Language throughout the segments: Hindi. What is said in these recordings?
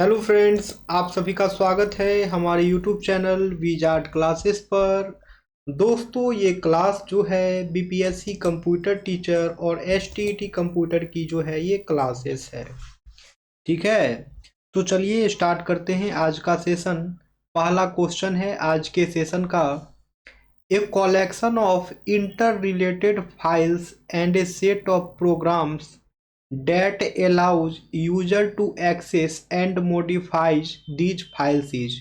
हेलो फ्रेंड्स, आप सभी का स्वागत है हमारे यूट्यूब चैनल वीजार्ट क्लासेस पर। दोस्तों, ये क्लास जो है बीपीएससी कंप्यूटर टीचर और एसटीईटी कंप्यूटर की जो है ये क्लासेस है। ठीक है, तो चलिए स्टार्ट करते हैं आज का सेशन। पहला क्वेश्चन है आज के सेशन का। A collection of inter related files and a set of programs that allows user to access and modifies these files is,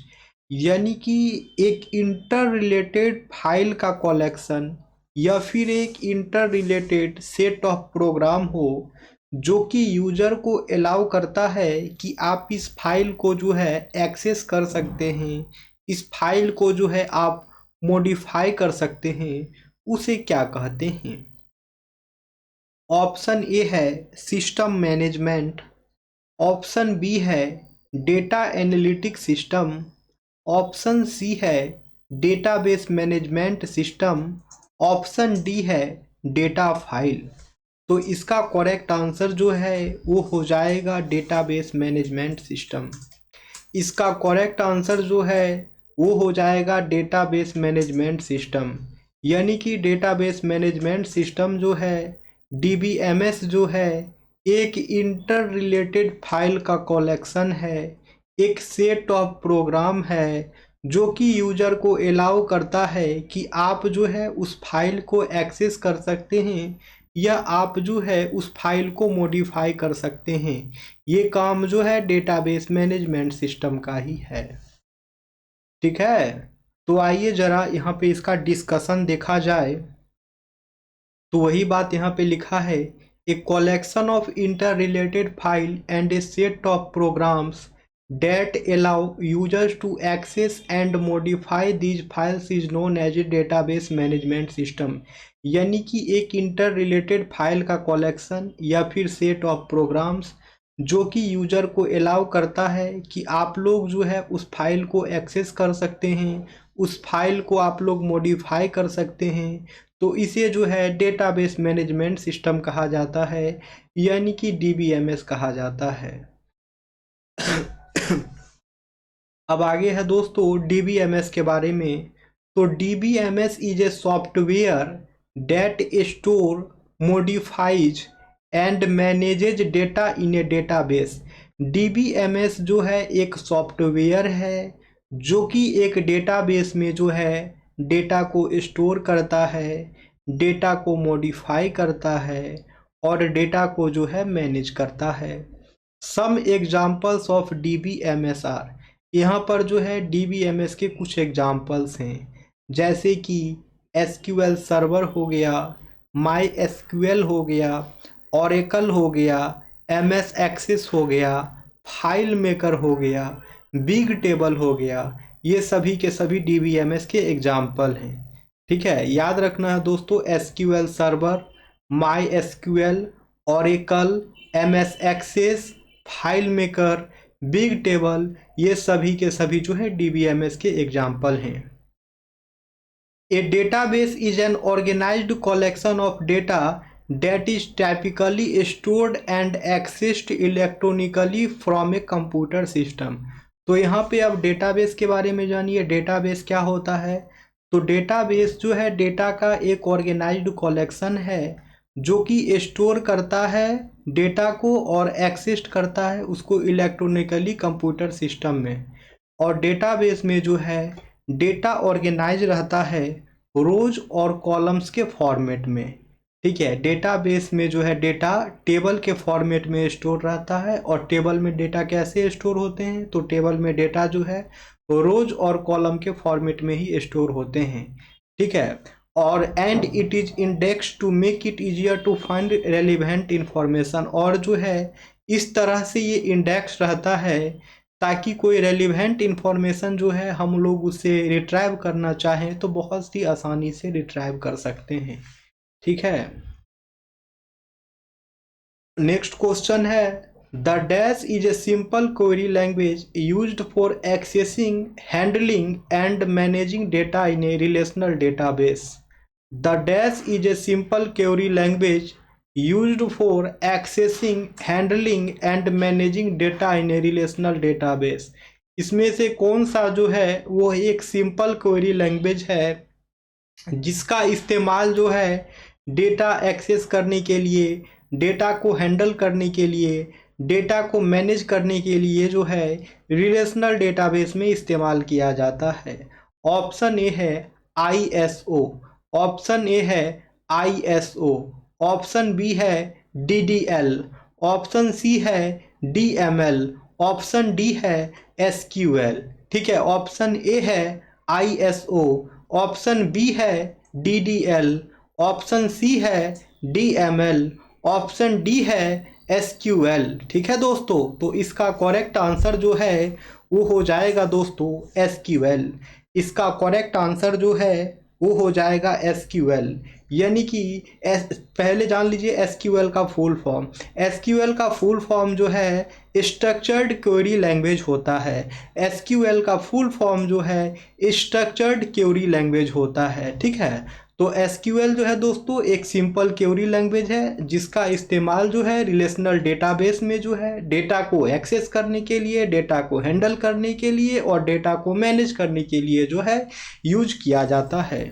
यानी कि एक इंटर रिलेटेड फाइल का कलेक्शन या फिर एक inter related set of program हो जो कि यूजर को अलाउ करता है कि आप इस फाइल को जो है एक्सेस कर सकते हैं, इस फाइल को जो है आप मॉडिफाई कर सकते हैं, उसे क्या कहते हैं। ऑप्शन ए है सिस्टम मैनेजमेंट, ऑप्शन बी है data analytic system, option C है database management system, option D है डेटा फाइल। तो इसका करेक्ट आंसर जो है वो हो जाएगा डेटाबेस मैनेजमेंट सिस्टम। इसका करेक्ट आंसर जो है वो हो जाएगा डेटाबेस मैनेजमेंट सिस्टम। यानी कि डेटाबेस मैनेजमेंट सिस्टम जो है डीबीएमएस जो है एक इंटर रिलेटेड फाइल का कलेक्शन है, एक सेट ऑफ प्रोग्राम है जो कि यूजर को अलाउ करता है कि आप जो है उस फाइल को एक्सेस कर सकते हैं या आप जो है उस फाइल को मॉडिफाई कर सकते हैं। ये काम जो है डेटाबेस मैनेजमेंट सिस्टम का ही है। ठीक है, तो आइए जरा यहाँ पे इसका डिस्कशन देखा जाए। तो वही बात यहाँ पे लिखा है, a collection of inter related file and a set of programs that allow users to access and modify these files is known as a database management system. यानी कि एक इंटर रिलेटेड फाइल का कलेक्शन या फिर सेट ऑफ प्रोग्राम्स जो कि यूजर को अलाउ करता है कि आप लोग जो है उस फाइल को एक्सेस कर सकते हैं, उस फाइल को आप लोग मॉडिफाई कर सकते हैं। तो इसे जो है डेटाबेस मैनेजमेंट सिस्टम कहा जाता है, यानी कि डीबीएमएस कहा जाता है। अब आगे है दोस्तों डीबीएमएस के बारे में। तो DBMS is a software that store, modifies and manages data in A database. DBMS जो है एक सॉफ्टवेयर है जो कि एक डेटाबेस में जो है डेटा को स्टोर करता है, डेटा को मॉडिफाई करता है और डेटा को जो है मैनेज करता है। Some examples of DBMS are, यहाँ पर जो है डीबीएमएस के कुछ एग्जाम्पल्स हैं, जैसे कि एसक्यूएल सर्वर हो गया, माई एसक्यूएल हो गया, ओरेकल हो गया, एमएस एक्सेस हो गया, फाइल मेकर हो गया, बिग टेबल हो गया। ये सभी के सभी डीबीएमएस के एग्जाम्पल हैं। ठीक है, याद रखना है दोस्तों, SQL server, my SQL, Oracle, MS access, file maker, big table, ये सभी के सभी जो है डीबीएमएस के एग्जाम्पल हैं। A database is an organized collection of data that is typically stored and accessed electronically from a computer system। तो यहाँ पे अब डेटाबेस के बारे में जानिए, डेटाबेस क्या होता है। तो डेटाबेस जो है डेटा का एक ऑर्गेनाइज्ड कलेक्शन है जो कि स्टोर करता है डेटा को और एक्सेस करता है उसको इलेक्ट्रॉनिकली कंप्यूटर सिस्टम में। और डेटाबेस में जो है डेटा ऑर्गेनाइज रहता है रोज और कॉलम्स के फॉर्मेट में। ठीक है, डेटाबेस में जो है डेटा टेबल के फॉर्मेट में स्टोर रहता है। और टेबल में डेटा कैसे स्टोर होते हैं, तो टेबल में डेटा जो है रोज और कॉलम के फॉर्मेट में ही स्टोर होते हैं। ठीक है, और and it is index to make it easier to find relevant information. और जो है इस तरह से ये इंडेक्स रहता है ताकि कोई रेलिवेंट इंफॉर्मेशन जो है हम लोग उसे रिट्राइव करना चाहें तो बहुत ही आसानी से रिट्राइव कर सकते हैं। ठीक है, नेक्स्ट क्वेश्चन है, the dash is a simple query language used for accessing, handling and managing data in A relational database. The dash is a simple query language used for accessing, handling and managing data in a relational database। इसमें से कौन सा जो है वो एक सिंपल क्वेरी लैंग्वेज है जिसका इस्तेमाल जो है डेटा एक्सेस करने के लिए, डेटा को हैंडल करने के लिए, डेटा को मैनेज करने के लिए जो है रिलेशनल डेटाबेस में इस्तेमाल किया जाता है। ऑप्शन ए है ISO, ऑप्शन ए है ISO, ऑप्शन बी है DDL, ऑप्शन सी है DML, ऑप्शन डी है SQL। ठीक है, ऑप्शन ए है ISO, ऑप्शन बी है DDL, ऑप्शन सी है DML, ऑप्शन डी है SQL। ठीक है दोस्तों, तो इसका करेक्ट आंसर जो है वो हो जाएगा दोस्तों SQL। इसका करेक्ट आंसर जो है वो हो जाएगा SQL, यानी कि पहले जान लीजिए SQL का फुल फॉर्म। SQL का फुल फॉर्म जो है स्ट्रक्चर्ड क्वेरी लैंग्वेज होता है। SQL का फुल फॉर्म जो है स्ट्रक्चर्ड क्वेरी लैंग्वेज होता है। ठीक है, तो SQL जो है दोस्तों एक सिंपल क्वेरी लैंग्वेज है जिसका इस्तेमाल जो है रिलेशनल डेटाबेस में जो है डेटा को एक्सेस करने के लिए, डेटा को हैंडल करने के लिए और डेटा को मैनेज करने के लिए जो है यूज किया जाता है।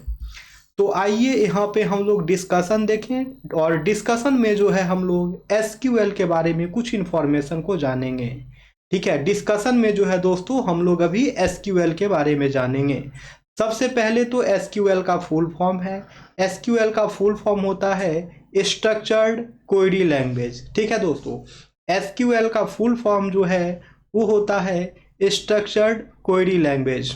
तो आइए यहाँ पे हम लोग डिस्कशन देखें और डिस्कशन में जो है हम लोग SQL के बारे में कुछ इन्फॉर्मेशन को जानेंगे। ठीक है, डिस्कशन में जो है दोस्तों हम लोग अभी SQL के बारे में जानेंगे। सबसे पहले तो SQL का फुल फॉर्म है। SQL का फुल फॉर्म होता है स्ट्रक्चर्ड क्वेरी लैंग्वेज। ठीक है दोस्तों, SQL का फुल फॉर्म जो है वो होता है स्ट्रक्चर्ड क्वेरी लैंग्वेज।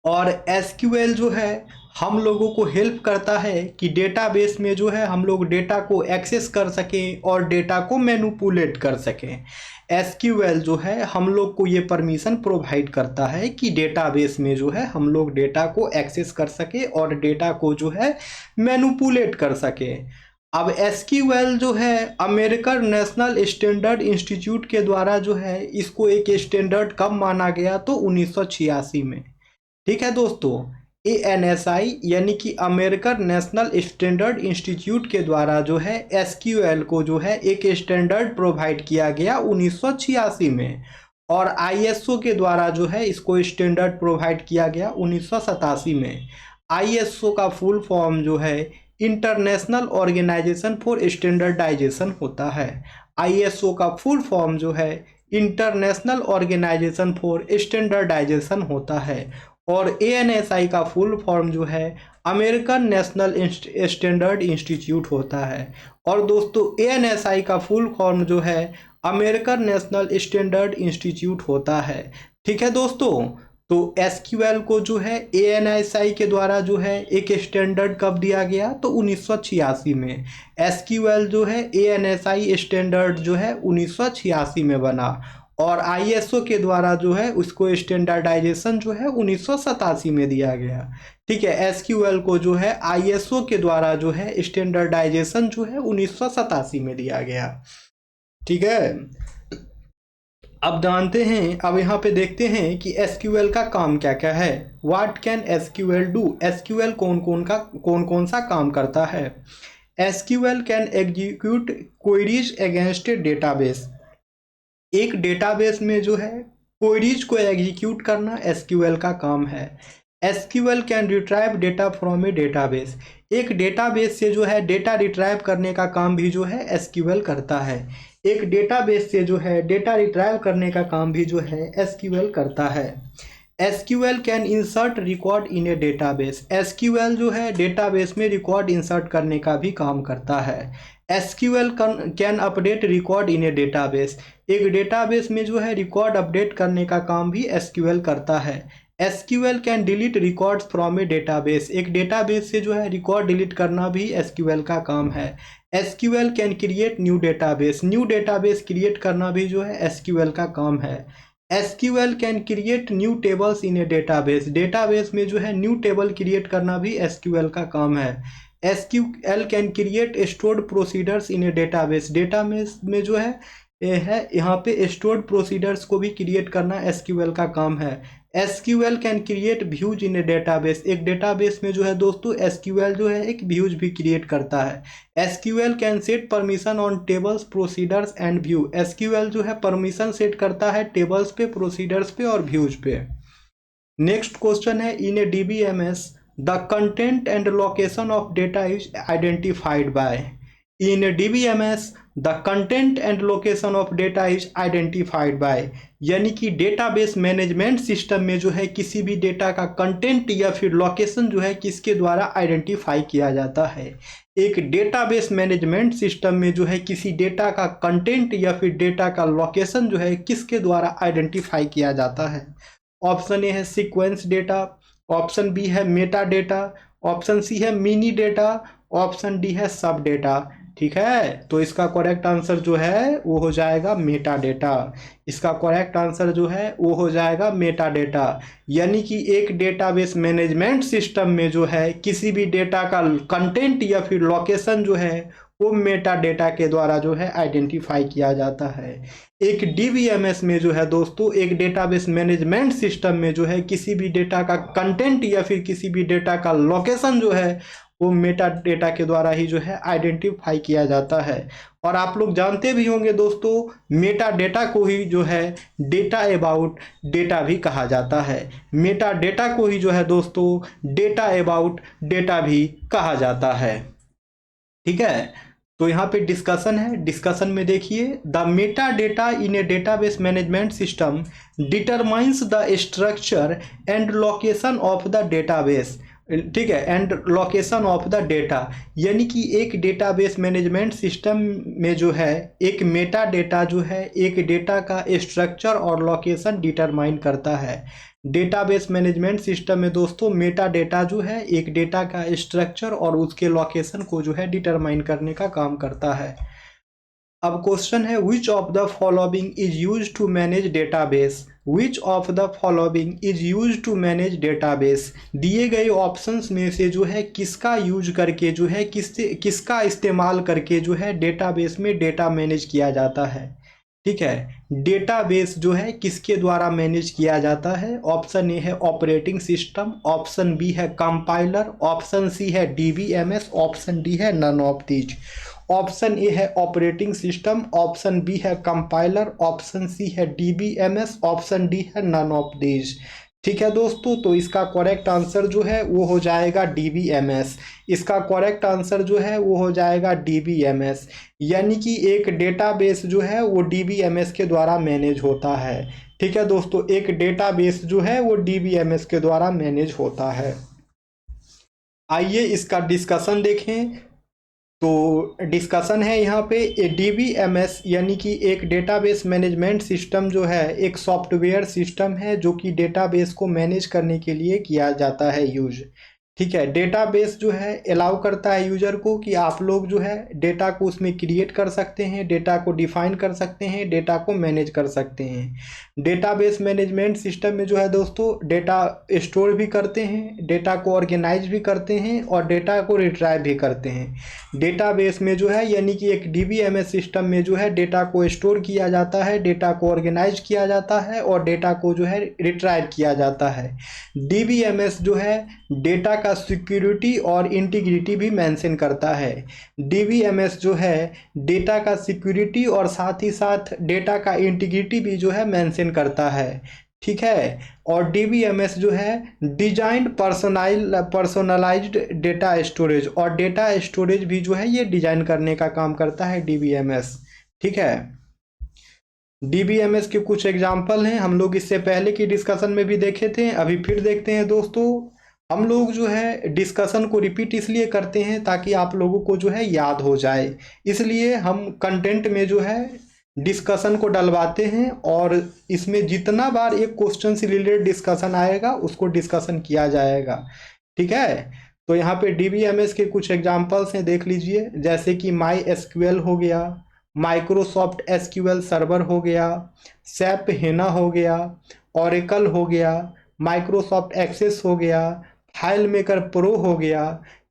और SQL जो है हम लोगों को हेल्प करता है कि डेटाबेस में जो है हम लोग डेटा को एक्सेस कर सकें और डेटा को मैनिपुलेट कर सकें। SQL जो है हम लोग को ये परमिशन प्रोवाइड करता है कि डेटाबेस में जो है हम लोग डेटा को एक्सेस कर सके और डेटा को जो है मैनिपुलेट कर सके। अब SQL जो है अमेरिकन नेशनल स्टैंडर्ड इंस्टीट्यूट के द्वारा जो है इसको एक स्टैंडर्ड कब माना गया, तो 1986 में। ठीक है दोस्तों, ANSI यानी कि अमेरिकन नेशनल स्टैंडर्ड इंस्टीट्यूट के द्वारा जो है SQL को जो है एक स्टैंडर्ड प्रोवाइड किया गया 1986 में, और ISO के द्वारा जो है इसको स्टैंडर्ड प्रोवाइड किया गया 1987 में। ISO का फुल फॉर्म जो है इंटरनेशनल ऑर्गेनाइजेशन फॉर स्टैंडर्डाइजेशन होता है। ISO का फुल फॉर्म जो है इंटरनेशनल ऑर्गेनाइजेशन फॉर स्टैंडर्डाइजेशन होता है। और ANSI का फुल फॉर्म जो है अमेरिकन नेशनल स्टैंडर्ड इंस्टीट्यूट होता है। और दोस्तों ANSI का फुल फॉर्म जो है अमेरिकन नेशनल स्टैंडर्ड इंस्टीट्यूट होता है। ठीक है दोस्तों, तो SQL को जो है ANSI के द्वारा जो है एक स्टैंडर्ड कब दिया गया, तो 1986 में। SQL जो है ANSI स्टैंडर्ड जो है 1986 में बना, और ISO के द्वारा जो है उसको स्टैंडर्डाइजेशन जो है 1987 में दिया गया। ठीक है, SQL को जो है ISO के द्वारा जो है स्टैंडर्डाइजेशन जो है 1987 में दिया गया। ठीक है, अब जानते हैं, अब यहाँ पे देखते हैं कि SQL का काम क्या क्या है। What can SQL do, SQL कौन कौन सा काम करता है। SQL can execute queries against A database. एक डेटाबेस में जो है क्वेरीज को एग्जीक्यूट करना SQL का काम है। SQL can retrieve data from A database. एक डेटाबेस से जो है डेटा रिट्राइव करने का काम भी जो है SQL करता है। एक डेटाबेस से जो है डेटा रिट्राइव करने का काम भी जो है SQL करता है। SQL can insert record in A database. SQL जो है डेटाबेस में रिकॉर्ड इंसर्ट करने का भी काम करता है। SQL can update record in A database. एक डेटाबेस में जो है रिकॉर्ड अपडेट करने का काम भी SQL करता है। SQL can delete records from A database. एक डेटाबेस से जो है रिकॉर्ड डिलीट करना भी SQL का काम है। SQL can create new database. New database create करना भी जो है SQL का काम है। SQL can create new tables in A database. Database में जो है न्यू टेबल क्रिएट करना भी SQL का काम है। SQL can create stored procedures in A database. Database में जो है यहाँ पे स्टोर्ड प्रोसीडर्स को भी क्रिएट करना SQL का काम है। SQL can create views in A database, एक डेटाबेस में जो है दोस्तों SQL जो है एक व्यूज भी क्रिएट करता है। SQL can set permission on tables, procedures and view, SQL जो है परमिशन सेट करता है टेबल्स पे, प्रोसीडर्स पे और व्यूज पे। नेक्स्ट क्वेश्चन है, इन ए DBMS the content and location of data is identified by, in A DBMS the content and location of data is identified by, यानी कि डेटाबेस मैनेजमेंट सिस्टम में जो है किसी भी डेटा का कंटेंट या फिर लोकेशन जो है किसके द्वारा आइडेंटिफाई किया जाता है। एक डेटाबेस मैनेजमेंट सिस्टम में जो है किसी डेटा का कंटेंट या फिर डेटा का लोकेशन जो है किसके द्वारा आइडेंटिफाई किया जाता है। ऑप्शन ए है सीक्वेंस डेटा, ऑप्शन बी है मेटा डेटा, ऑप्शन सी है मिनी डेटा, ऑप्शन डी है सब डेटा। ठीक है, तो इसका करेक्ट आंसर जो है वो हो जाएगा मेटा डेटा। इसका करेक्ट आंसर जो है वो हो जाएगा मेटा डेटा, यानी कि एक डेटाबेस मैनेजमेंट सिस्टम में जो है किसी भी डेटा का कंटेंट या फिर लोकेशन जो है वो मेटा डेटा के द्वारा जो है आइडेंटिफाई किया जाता है। एक DBMS में जो है दोस्तों, एक डेटाबेस मैनेजमेंट सिस्टम में जो है किसी भी डेटा का कंटेंट या फिर किसी भी डेटा का लोकेशन जो है वो मेटा डेटा के द्वारा ही जो है आइडेंटिफाई किया जाता है। और आप लोग जानते भी होंगे दोस्तों, मेटा डेटा को ही जो है डेटा अबाउट डेटा भी कहा जाता है। मेटा डेटा को ही जो है दोस्तों डेटा अबाउट डेटा भी कहा जाता है। ठीक है, तो यहाँ पे डिस्कशन है, डिस्कशन में देखिए, the Meta data in A database management system determines the structure and location of the database. ठीक है, and location of the data, यानी कि एक डेटाबेस मैनेजमेंट सिस्टम में जो है एक मेटा डेटा जो है एक डेटा का स्ट्रक्चर और लोकेशन डिटरमाइन करता है। डेटाबेस मैनेजमेंट सिस्टम में दोस्तों मेटा डेटा जो है एक डेटा का स्ट्रक्चर और उसके लोकेशन को जो है डिटरमाइन करने का काम करता है। अब क्वेश्चन है, which of the following is use to manage database, which of the following is use to manage database, दिए गए ऑप्शंस में से जो है किसका यूज करके जो है किसका इस्तेमाल करके जो है डेटाबेस में डेटा मैनेज किया जाता है। ठीक है, डेटाबेस जो है किसके द्वारा मैनेज किया जाता है। ऑप्शन ए है ऑपरेटिंग सिस्टम, ऑप्शन बी है कंपाइलर, ऑप्शन सी है DBMS, ऑप्शन डी है none of these. Option A है ऑपरेटिंग सिस्टम, ऑप्शन बी है कंपाइलर, ऑप्शन सी है DBMS, ऑप्शन डी है नन ऑफ दीज। ठीक है दोस्तों, तो इसका करेक्ट आंसर जो है वो हो जाएगा DBMS। इसका करेक्ट आंसर जो है वो हो जाएगा DBMS, यानी कि एक डेटाबेस जो है वो DBMS के द्वारा मैनेज होता है। ठीक है दोस्तों, एक डेटाबेस जो है वो DBMS के द्वारा मैनेज होता है। आइए इसका डिस्कशन देखें। तो डिस्कशन है यहाँ पे, DBMS यानी कि एक डेटाबेस मैनेजमेंट सिस्टम जो है एक सॉफ्टवेयर सिस्टम है जो कि डेटाबेस को मैनेज करने के लिए किया जाता है यूज। ठीक है, डेटाबेस जो है अलाउ करता है यूजर को कि आप लोग जो है डेटा को उसमें क्रिएट कर सकते हैं, डेटा को डिफाइन कर सकते हैं, डेटा को मैनेज कर सकते हैं। डेटाबेस मैनेजमेंट सिस्टम में जो है दोस्तों डेटा स्टोर भी करते हैं, डेटा को ऑर्गेनाइज भी करते हैं और डेटा को रिट्राइव भी करते हैं। डेटाबेस में जो है यानी कि एक DBMS सिस्टम में जो है डेटा को स्टोर किया जाता है, डेटा को ऑर्गेनाइज किया जाता है और डेटा को जो है रिट्राइव किया जाता है। DBMS जो है डेटा का सिक्योरिटी और इंटीग्रिटी भी मेंशन करता है। DBMS जो है डेटा का सिक्योरिटी और साथ ही साथ डेटा का इंटीग्रिटी भी जो है मेंशन करता है। ठीक है, और DBMS जो है डिजाइंड पर्सनलाइज्ड डेटा स्टोरेज, और डेटा स्टोरेज भी जो है ये डिजाइन करने का काम करता है DBMS। ठीक है, DBMS के कुछ एग्जाम्पल हैं, हम लोग इससे पहले की डिस्कशन में भी देखे थे, अभी फिर देखते हैं दोस्तों। हम लोग जो है डिस्कशन को रिपीट इसलिए करते हैं ताकि आप लोगों को जो है याद हो जाए, इसलिए हम कंटेंट में जो है डिस्कशन को डलवाते हैं और इसमें जितना बार एक क्वेश्चन से रिलेटेड डिस्कशन आएगा उसको डिस्कशन किया जाएगा। ठीक है, तो यहाँ पे DBMS के कुछ एग्जांपल्स हैं, देख लीजिए, जैसे कि MySQL हो गया, माइक्रोसॉफ्ट SQL सर्वर हो गया, SAP HANA हो गया, Oracle हो गया, माइक्रोसॉफ्ट एक्सेस हो गया, फाइल मेकर प्रो हो गया।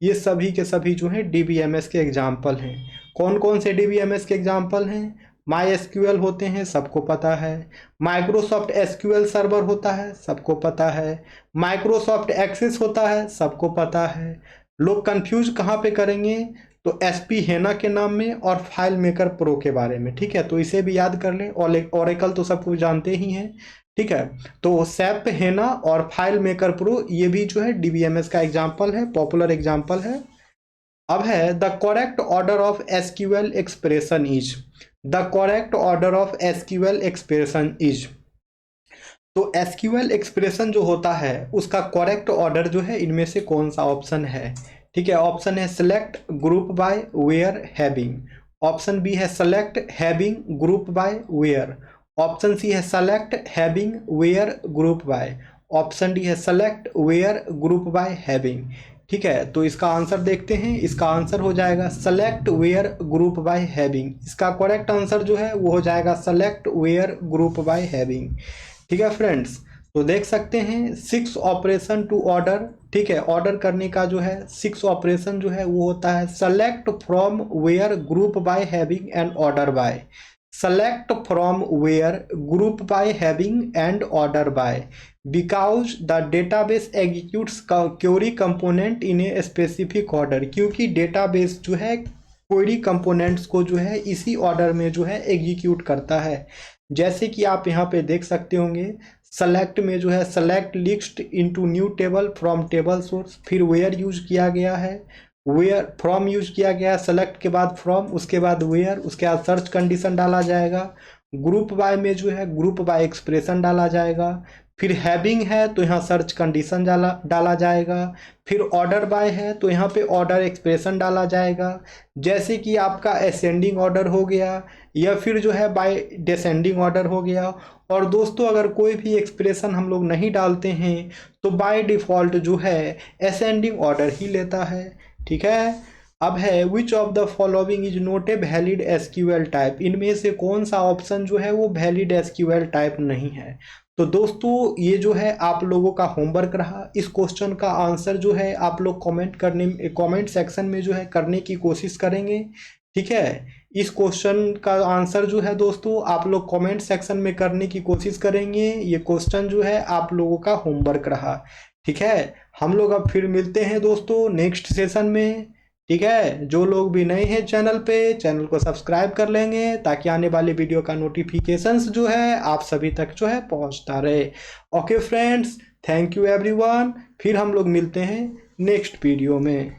ये सभी के सभी जो हैं DBMS के एग्जाम्पल हैं। कौन कौन से DBMS के एग्जाम्पल हैं? माई एसक्यूएल होते हैं, सबको पता है। माइक्रोसॉफ्ट एसक्यूएल सर्वर होता है, सबको पता है। माइक्रोसॉफ्ट एक्सेस होता है, सबको पता है। लोग कंफ्यूज कहाँ पे करेंगे, तो एसपी हेना के नाम में और फाइल मेकर प्रो के बारे में, ठीक है। तो इसे भी याद कर लें। ओरेकल तो सब कुछ जानते ही हैं, ठीक है। तो सैप हेना और फाइल मेकर प्रो ये भी जो है डीबीएमएस का एग्जाम्पल है, पॉपुलर एग्जाम्पल है। अब है the correct order of SQL expression is, the correct order of SQL expression is. तो एसक्यूएल एक्सप्रेशन जो होता है उसका करेक्ट ऑर्डर जो है इनमें से कौन सा ऑप्शन है, ठीक है। ऑप्शन है select group by where having, option B है select having group by where, option C है select having where group by, option D है select where group by having, ठीक है। तो इसका आंसर देखते हैं। इसका आंसर हो जाएगा select where group by having. इसका करेक्ट आंसर जो है वो हो जाएगा select where group by having, ठीक है फ्रेंड्स। तो देख सकते हैं 6 ऑपरेशन टू ऑर्डर, ठीक है। ऑर्डर करने का जो है 6 ऑपरेशन जो है वो होता है select from where group by having and order by, select from where group by having and order by, because the database executes query component in a specific order, क्योंकि डेटाबेस जो है क्वेरी कंपोनेंट्स को जो है इसी ऑर्डर में जो है एग्जीक्यूट करता है। जैसे कि आप यहाँ पे देख सकते होंगे सेलेक्ट में जो है select list into new table from table source, फिर वेयर यूज किया गया है, वेयर फ्रॉम यूज किया गया है, सेलेक्ट के बाद फ्रॉम, उसके बाद वेयर, उसके बाद सर्च कंडीशन डाला जाएगा। ग्रुप बाय में जो है ग्रुप बाय एक्सप्रेशन डाला जाएगा, फिर हैविंग है तो यहाँ सर्च कंडीशन डाला जाएगा, फिर ऑर्डर बाय है तो यहाँ पे ऑर्डर एक्सप्रेशन डाला जाएगा। जैसे कि आपका असेंडिंग ऑर्डर हो गया या फिर जो है बाय डिसेंडिंग ऑर्डर हो गया। और दोस्तों अगर कोई भी एक्सप्रेशन हम लोग नहीं डालते हैं तो बाय डिफ़ॉल्ट जो है असेंडिंग ऑर्डर ही लेता है, ठीक है। अब है which of the following is not a valid SQL type, इनमें से कौन सा ऑप्शन जो है वो वैलिड एसक्यूएल टाइप नहीं है। तो दोस्तों ये जो है आप लोगों का होमवर्क रहा। इस क्वेश्चन का आंसर जो है आप लोग कमेंट सेक्शन में जो है करने की कोशिश करेंगे, ठीक है। इस क्वेश्चन का आंसर जो है दोस्तों आप लोग कमेंट सेक्शन में करने की कोशिश करेंगे। ये क्वेश्चन जो है आप लोगों का होमवर्क रहा, ठीक है। हम लोग अब फिर मिलते हैं दोस्तों नेक्स्ट सेशन में, ठीक है। जो लोग भी नए हैं चैनल पे, चैनल को सब्सक्राइब कर लेंगे ताकि आने वाले वीडियो का नोटिफिकेशंस जो है आप सभी तक जो है पहुंचता रहे। Okay friends, thank you everyone. फिर हम लोग मिलते हैं नेक्स्ट वीडियो में।